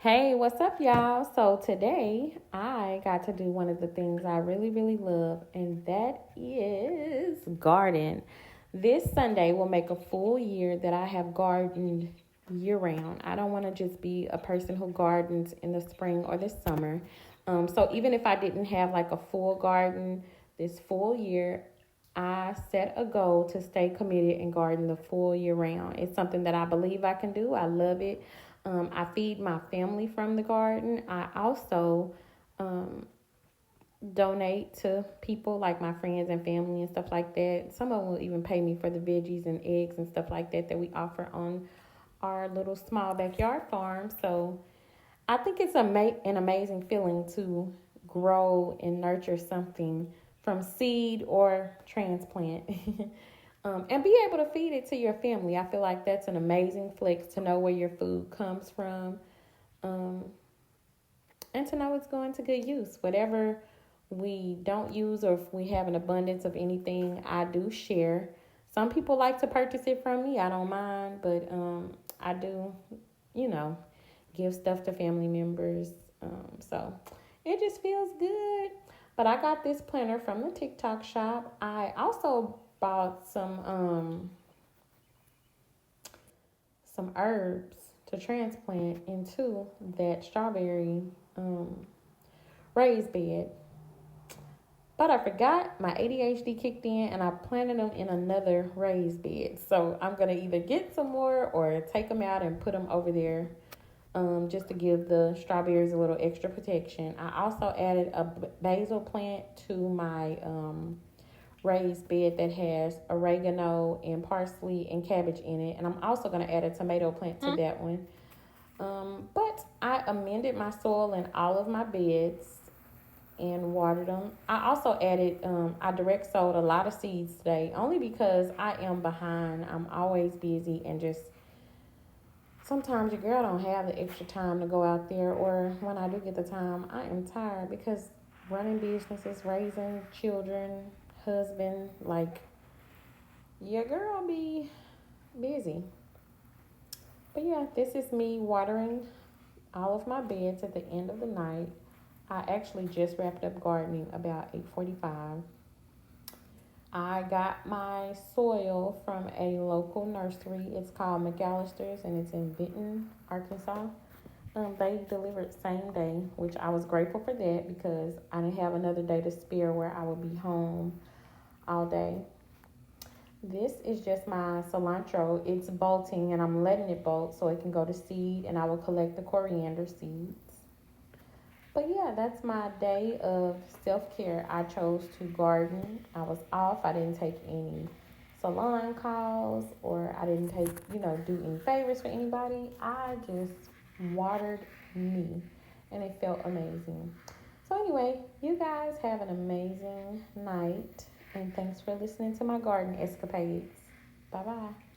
Hey, what's up, y'all? So today I got to do one of the things I really, really love, and that is garden. This Sunday will make a full year that I have gardened year round. I don't want to just be a person who gardens in the spring or the summer. So even if I didn't have like a full garden this full year, I set a goal to stay committed and garden the full year round. It's something that I believe I can do. I love it. I feed my family from the garden. I also um, donate to people like my friends and family and stuff like that. Some of them will even pay me for the veggies and eggs and stuff like that we offer on our little small backyard farm. So I think it's an amazing feeling to grow and nurture something from seed or transplant. And be able to feed it to your family. I feel like that's an amazing flex to know where your food comes from, um, and to know it's going to good use. Whatever we don't use, or if we have an abundance of anything, I do share. Some people like to purchase it from me. I don't mind, but I do, you know, give stuff to family members. So it just feels good. But I got this planter from the TikTok shop. I also bought some herbs to transplant into that strawberry um, raised bed. But I forgot my ADHD kicked in and I planted them in another raised bed. So I'm going to either get some more or take them out and put them over there, just to give the strawberries a little extra protection. I also added a basil plant to my raised bed that has oregano and parsley and cabbage in it. And I'm also going to add a tomato plant to that one. But I amended my soil in all of my beds and watered them. I also added, I direct sowed a lot of seeds today only because I am behind. I'm always busy and just sometimes your girl don't have the extra time to go out there, or when I do get the time, I am tired because running businesses, raising children, husband, like your girl be busy. But yeah, this is me watering all of my beds at the end of the night. I actually just wrapped up gardening about 8:45. I got my soil from a local nursery. It's called McAllister's and it's in Benton, Arkansas. They delivered same day, which I was grateful for that because I didn't have another day to spare where I would be home all day. This is just my cilantro. It's bolting and I'm letting it bolt so it can go to seed and I will collect the coriander seeds. But yeah, that's my day of self care. I chose to garden. I was off. I didn't take any salon calls or I didn't take, do any favors for anybody. I just watered me and it felt amazing. So, anyway, you guys have an amazing night and thanks for listening to my garden escapades. Bye bye.